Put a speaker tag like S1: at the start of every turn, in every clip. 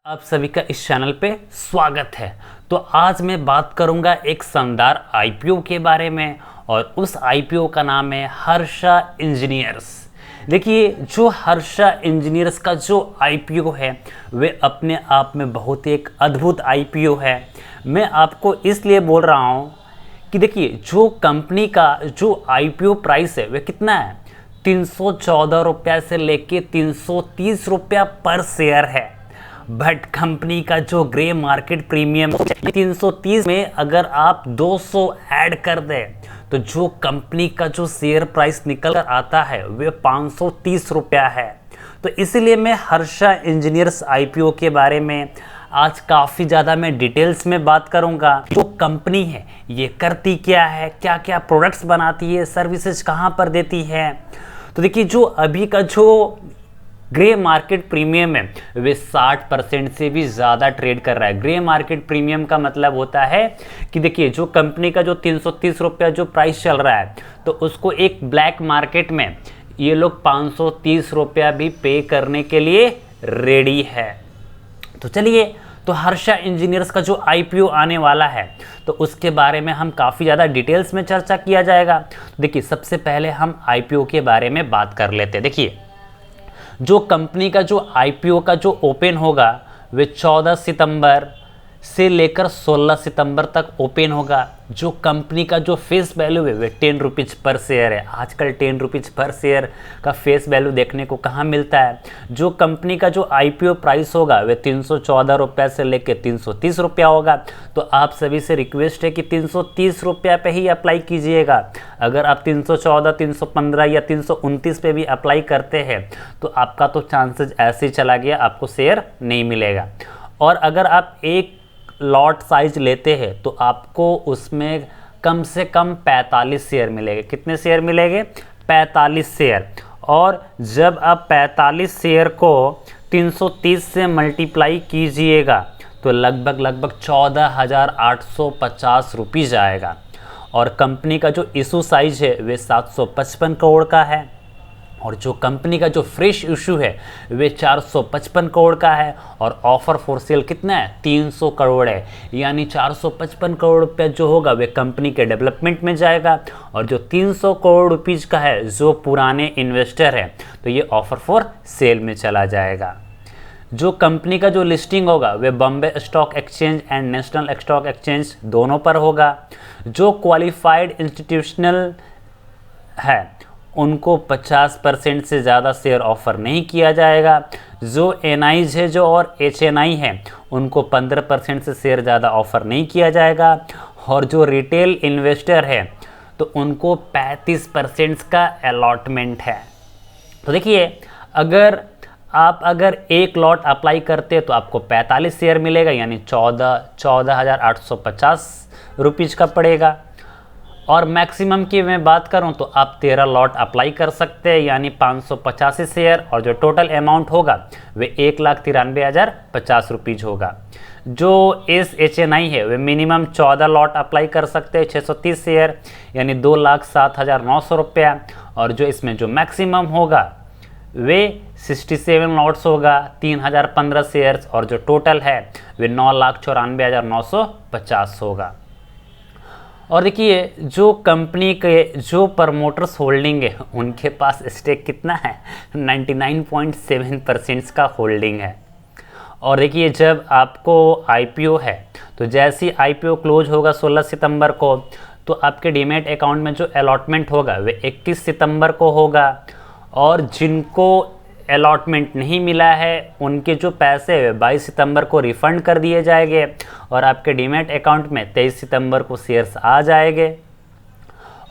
S1: आप सभी का इस चैनल पे स्वागत है। तो आज मैं बात करूंगा एक शानदार आईपीओ के बारे में और उस आईपीओ का नाम है हर्षा इंजीनियर्स। देखिए, जो हर्षा इंजीनियर्स का जो आईपीओ है वे अपने आप में बहुत ही एक अद्भुत आईपीओ है। मैं आपको इसलिए बोल रहा हूँ कि देखिए, जो कंपनी का जो आईपीओ प्राइस है वह कितना है, 314 रुपया से लेके 330 रुपया पर शेयर है। बट कंपनी का जो ग्रे मार्केट प्रीमियम 330 में अगर आप 200 ऐड कर दें तो जो कंपनी का जो शेयर प्राइस निकल कर आता है वह 530 रुपया है। तो इसलिए मैं हर्षा इंजीनियर्स आईपीओ के बारे में आज काफ़ी ज़्यादा मैं डिटेल्स में बात करूंगा। जो कंपनी है ये करती क्या है, क्या क्या प्रोडक्ट्स बनाती है, सर्विसेज कहाँ पर देती है। तो देखिए, जो अभी का जो ग्रे मार्केट प्रीमियम है वे 60% से भी ज़्यादा ट्रेड कर रहा है। ग्रे मार्केट प्रीमियम का मतलब होता है कि देखिए, जो कंपनी का जो 330 रुपया जो प्राइस चल रहा है तो उसको एक ब्लैक मार्केट में ये लोग 530 रुपया भी पे करने के लिए रेडी है। तो चलिए, तो हर्षा इंजीनियर्स का जो आईपीओ आने वाला है तो उसके बारे में हम काफ़ी ज़्यादा डिटेल्स में चर्चा किया जाएगा। देखिए, सबसे पहले हम आईपीओ के बारे में बात कर लेते हैं। देखिए, जो कंपनी का जो आईपीओ का जो ओपन होगा वे 14 सितंबर से लेकर 16 सितंबर तक ओपन होगा। जो कंपनी का जो फेस वैल्यू है वे 10 रुपीज़ पर शेयर है। आजकल 10 रुपीज़ पर शेयर का फेस वैल्यू देखने को कहाँ मिलता है। जो कंपनी का जो आईपीओ प्राइस होगा वे 314 रुपया से लेकर 330 रुपया होगा। तो आप सभी से रिक्वेस्ट है कि 330 रुपया पे ही अप्लाई कीजिएगा। अगर आप 314, 315 या 329 पे भी अप्लाई करते हैं तो आपका तो चांसेस ऐसे ही चला गया, आपको शेयर नहीं मिलेगा। और अगर आप एक लॉट साइज लेते हैं तो आपको उसमें कम से कम 45 शेयर मिलेंगे। कितने शेयर मिलेंगे? 45 शेयर। और जब आप 45 शेयर को 330 से मल्टीप्लाई कीजिएगा तो लगभग 14,850 रुपीज़ आएगा। और कंपनी का जो इशू साइज है वे 755 करोड़ का है। और जो कंपनी का जो फ्रेश इशू है वे 455 करोड़ का है। और ऑफर फॉर सेल कितना है? 300 करोड़ है। यानी 455 करोड़ रुपया जो होगा वे कंपनी के डेवलपमेंट में जाएगा और जो 300 करोड़ रुपीज़ का है जो पुराने इन्वेस्टर है तो ये ऑफर फॉर सेल में चला जाएगा। जो कंपनी का जो लिस्टिंग होगा वे Bombay Stock Exchange and National Stock Exchange दोनों पर होगा। जो क्वालिफाइड इंस्टीट्यूशनल है उनको 50% से ज़्यादा शेयर ऑफ़र नहीं किया जाएगा। जो एनआईज है जो और एचएनआई है उनको 15% से शेयर ज़्यादा ऑफ़र नहीं किया जाएगा। और जो रिटेल इन्वेस्टर है तो उनको 35% का अलॉटमेंट है। तो देखिए, अगर एक लॉट अप्लाई करते हैं तो आपको 45 शेयर मिलेगा, यानी 14,850 रुपीज़ का पड़ेगा। और मैक्सिमम की मैं बात करूं तो आप 13 लॉट अप्लाई कर सकते हैं, यानी 585 शेयर। और जो टोटल अमाउंट होगा वे 1,93,050 रुपीज़ होगा। जो एचएनआई है वे मिनिमम 14 लॉट अप्लाई कर सकते हैं, 630 शेयर, यानी 2,07,900 रुपया। और जो इसमें जो मैक्सिमम होगा वे 67 लॉट्स होगा, 3,015 शेयर्स। और जो टोटल है वे 9,94,950 होगा। और देखिए, जो कंपनी के जो प्रमोटर्स होल्डिंग है उनके पास स्टेक कितना है? 99.7% का होल्डिंग है। और देखिए, जब आपको आईपीओ है तो जैसे ही आईपीओ क्लोज होगा 16 सितंबर को तो आपके डीमैट अकाउंट में जो अलॉटमेंट होगा वे 31 सितंबर को होगा। और जिनको अलॉटमेंट नहीं मिला है उनके जो पैसे 22 सितंबर को रिफ़ंड कर दिए जाएंगे और आपके डीमैट अकाउंट में 23 सितंबर को शेयर्स आ जाएंगे।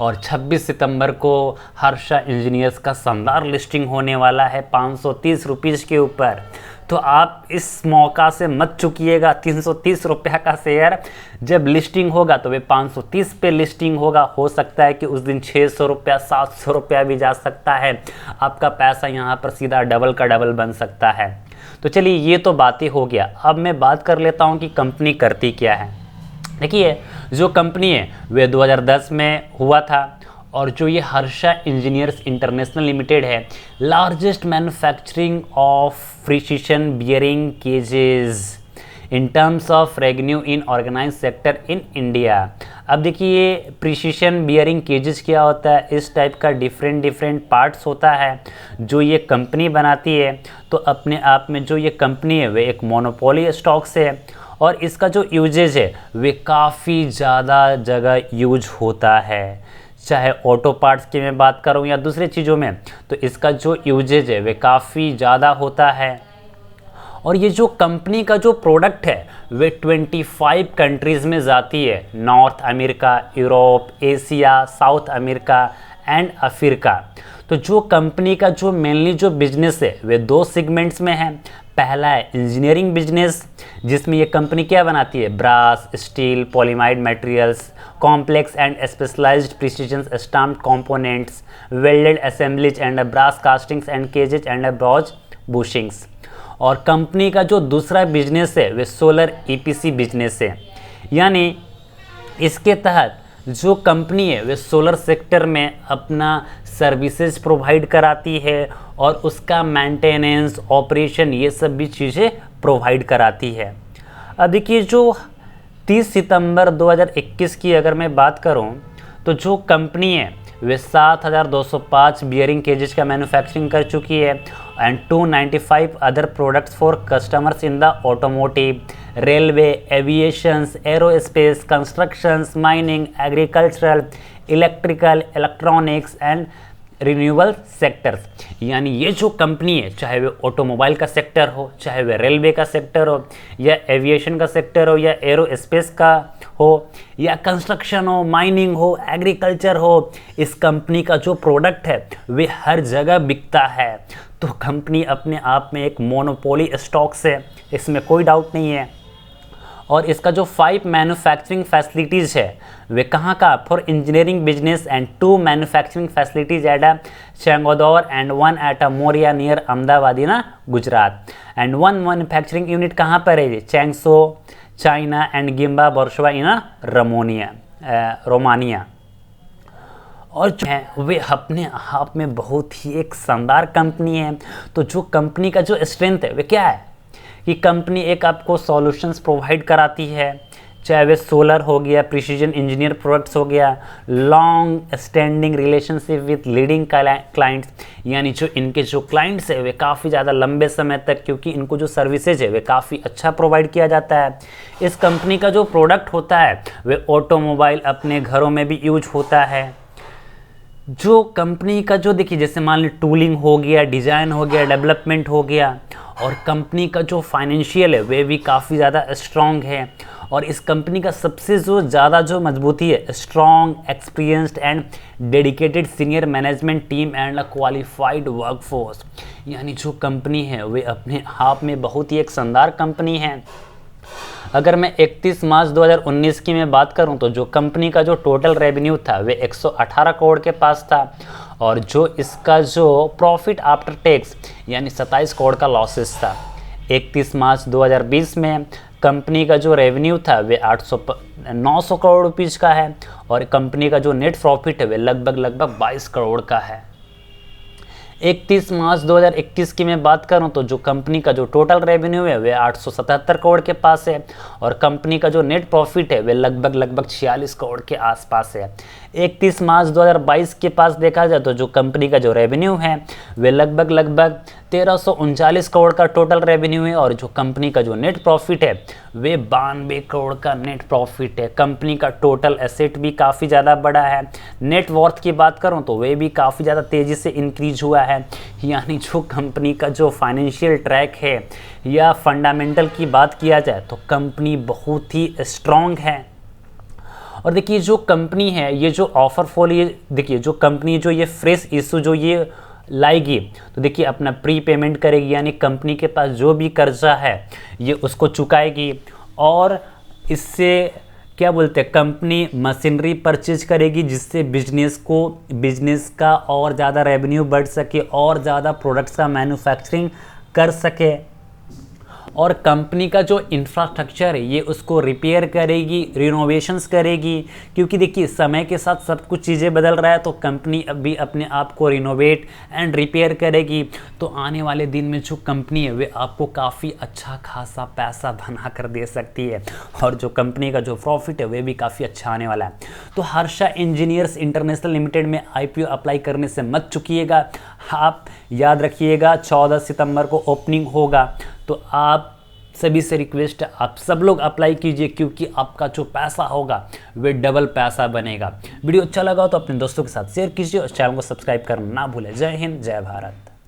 S1: और 26 सितंबर को हर्षा इंजीनियर्स का शानदार लिस्टिंग होने वाला है 530 रुपीज़ के ऊपर। तो आप इस मौका से मत चूकिएगा। 330 रुपया का शेयर जब लिस्टिंग होगा तो वे 530 पे लिस्टिंग होगा। हो सकता है कि उस दिन 600 रुपया 700 रुपया भी जा सकता है। आपका पैसा यहाँ पर सीधा डबल का डबल बन सकता है। तो चलिए, ये तो बातें हो गया। अब मैं बात कर लेता हूँ कि कंपनी करती क्या है। देखिए, जो कंपनी है वे 2010 में हुआ था और जो ये हर्षा इंजीनियर्स इंटरनेशनल लिमिटेड है, largest manufacturing of precision bearing cages in terms of revenue in organise sector in India. अब देखिए ये प्रिसिशन बियरिंग केजेस क्या होता है, इस टाइप का डिफरेंट पार्ट्स होता है जो ये कंपनी बनाती है। तो अपने आप में जो ये कंपनी है वे एक मोनोपोली स्टॉक से है और इसका जो यूजेज है वे काफ़ी ज़्यादा जगह यूज होता है, चाहे ऑटो पार्ट्स की मैं बात करूँ या दूसरी चीज़ों में, तो इसका जो यूजेज है वे काफ़ी ज़्यादा होता है। और ये जो कंपनी का जो प्रोडक्ट है वे 25 कंट्रीज़ में जाती है, north America, Europe, Asia, south America and Africa. तो जो कंपनी का जो मेनली जो बिजनेस है वे 2 सेगमेंट्स में है। पहला है इंजीनियरिंग बिजनेस, जिसमें ये कंपनी क्या बनाती है, brass, steel, polyamide materials, complex and specialised precision stamped components, welded assemblies and brass castings and cages and bronze bushings. और कंपनी का जो दूसरा बिजनेस है वे सोलर ईपीसी बिजनेस है, यानी इसके तहत जो कंपनी है वे सोलर सेक्टर में अपना सर्विसेज प्रोवाइड कराती है और उसका मेंटेनेंस, ऑपरेशन, ये सब भी चीज़ें प्रोवाइड कराती है। अब देखिए जो 30 सितंबर 2021 की अगर मैं बात करूं तो जो कंपनी है वे 7205 बियरिंग केजेस का मैन्युफैक्चरिंग कर चुकी है and 295 other products for customers in the automotive, railway, aviations, aerospace, constructions, mining, agricultural, electrical, electronics and renewable sectors. यानी ये जो कंपनी है, चाहे वे ऑटोमोबाइल का सेक्टर हो, चाहे वे रेलवे का सेक्टर हो, या एविएशन का सेक्टर हो, या एरोस्पेस का हो, या कंस्ट्रक्शन हो, माइनिंग हो, एग्रीकल्चर हो, इस कंपनी का जो प्रोडक्ट है वे हर जगह बिकता है। तो कंपनी अपने आप में एक मोनोपोली स्टॉक्स है, इसमें कोई डाउट नहीं है। और इसका जो 5 मैन्युफैक्चरिंग फैसिलिटीज़ है वे कहाँ का, for engineering business and 2 manufacturing facilities at a Changodar and 1 at a Moraiya near Ahmedabad in Gujarat and 1 manufacturing unit कहाँ पर है, चैंगसो चाइना एंड गिम्बा वर्सोवा इन रोमानिया। और जो है वे अपने आप में बहुत ही एक शानदार कंपनी है। तो जो कंपनी का जो स्ट्रेंथ है वे क्या है कि कंपनी एक आपको सॉल्यूशंस प्रोवाइड कराती है, चाहे वे सोलर हो गया, प्रिसीजन इंजीनियर प्रोडक्ट्स हो गया, long standing relationship with leading clients, यानी जो इनके जो क्लाइंट्स है वे काफ़ी ज़्यादा लंबे समय तक, क्योंकि इनको जो सर्विसेज है वे काफ़ी अच्छा प्रोवाइड किया जाता है। इस कंपनी का जो प्रोडक्ट होता है वे ऑटोमोबाइल अपने घरों में भी यूज होता है। जो कंपनी का जो देखिए जैसे मान ली टूलिंग हो गया, डिज़ाइन हो गया, डेवलपमेंट हो गया, और कंपनी का जो फाइनेंशियल है वे भी काफ़ी ज़्यादा स्ट्रॉन्ग है। और इस कंपनी का सबसे जो ज़्यादा जो मजबूती है, strong, experienced and dedicated senior management team and a qualified workforce. यानी जो कंपनी है वे अपने आप में बहुत ही एक शानदार कंपनी है। अगर मैं 31 मार्च 2019 की मैं बात करूं तो जो कंपनी का जो टोटल रेवेन्यू था वे 118 करोड़ के पास था, और जो इसका जो प्रॉफिट आफ्टर टैक्स यानी 27 करोड़ का लॉसेस था। 31 मार्च 2020 में कंपनी का जो रेवेन्यू था वे 900 करोड़ रुपीज़ का है, और कंपनी का जो नेट प्रॉफिट है वे लगभग 22 करोड़ का है। 31 मार्च 2021 की मैं बात करूं तो जो कंपनी का जो टोटल रेवेन्यू है वे 877 करोड़ के पास है, और कंपनी का जो नेट प्रॉफिट है वे लगभग 46 करोड़ के आसपास है। 31 मार्च 2022 के पास देखा जाए तो जो कंपनी का जो रेवेन्यू है वे लगभग 1339 करोड़ का टोटल रेवेन्यू है, और जो कंपनी का जो नेट प्रॉफिट है वे 92 करोड़ का नेट प्रॉफिट है। कंपनी का टोटल एसेट भी काफ़ी ज़्यादा बड़ा है। नेट वर्थ की बात करूं तो वे भी काफ़ी ज़्यादा तेज़ी से इंक्रीज हुआ है। यानी जो कंपनी का जो फाइनेंशियल ट्रैक है या फंडामेंटल की बात किया जाए तो कंपनी बहुत ही स्ट्रॉन्ग है। और देखिए जो कंपनी है ये जो ऑफर फॉल, ये देखिए जो कंपनी जो ये फ्रेश इशू जो ये लाएगी तो देखिए अपना प्री पेमेंट करेगी, यानी कंपनी के पास जो भी कर्जा है ये उसको चुकाएगी, और इससे क्या बोलते हैं कंपनी मशीनरी परचेज करेगी जिससे बिजनेस का और ज़्यादा रेवेन्यू बढ़ सके और ज़्यादा प्रोडक्ट्स का मैन्युफैक्चरिंग कर सके। और कंपनी का जो इंफ्रास्ट्रक्चर है ये उसको रिपेयर करेगी, रिनोवेशंस करेगी, क्योंकि देखिए समय के साथ सब कुछ चीज़ें बदल रहा है, तो कंपनी अभी अपने आप को रिनोवेट एंड रिपेयर करेगी। तो आने वाले दिन में जो कंपनी है वे आपको काफ़ी अच्छा खासा पैसा बना कर दे सकती है, और जो कंपनी का जो प्रॉफिट है वे भी काफ़ी अच्छा आने वाला है। तो हर्षा इंजीनियर्स इंटरनेशनल लिमिटेड में IPO अप्लाई करने से मत चूकिएगा। आप याद रखिएगा 14 सितंबर को ओपनिंग होगा, तो आप सभी से रिक्वेस्ट है आप सब लोग अप्लाई कीजिए, क्योंकि आपका जो पैसा होगा वे डबल पैसा बनेगा। वीडियो अच्छा लगा तो अपने दोस्तों के साथ शेयर कीजिए और चैनल को सब्सक्राइब करना ना भूलें। जय हिंद, जय भारत।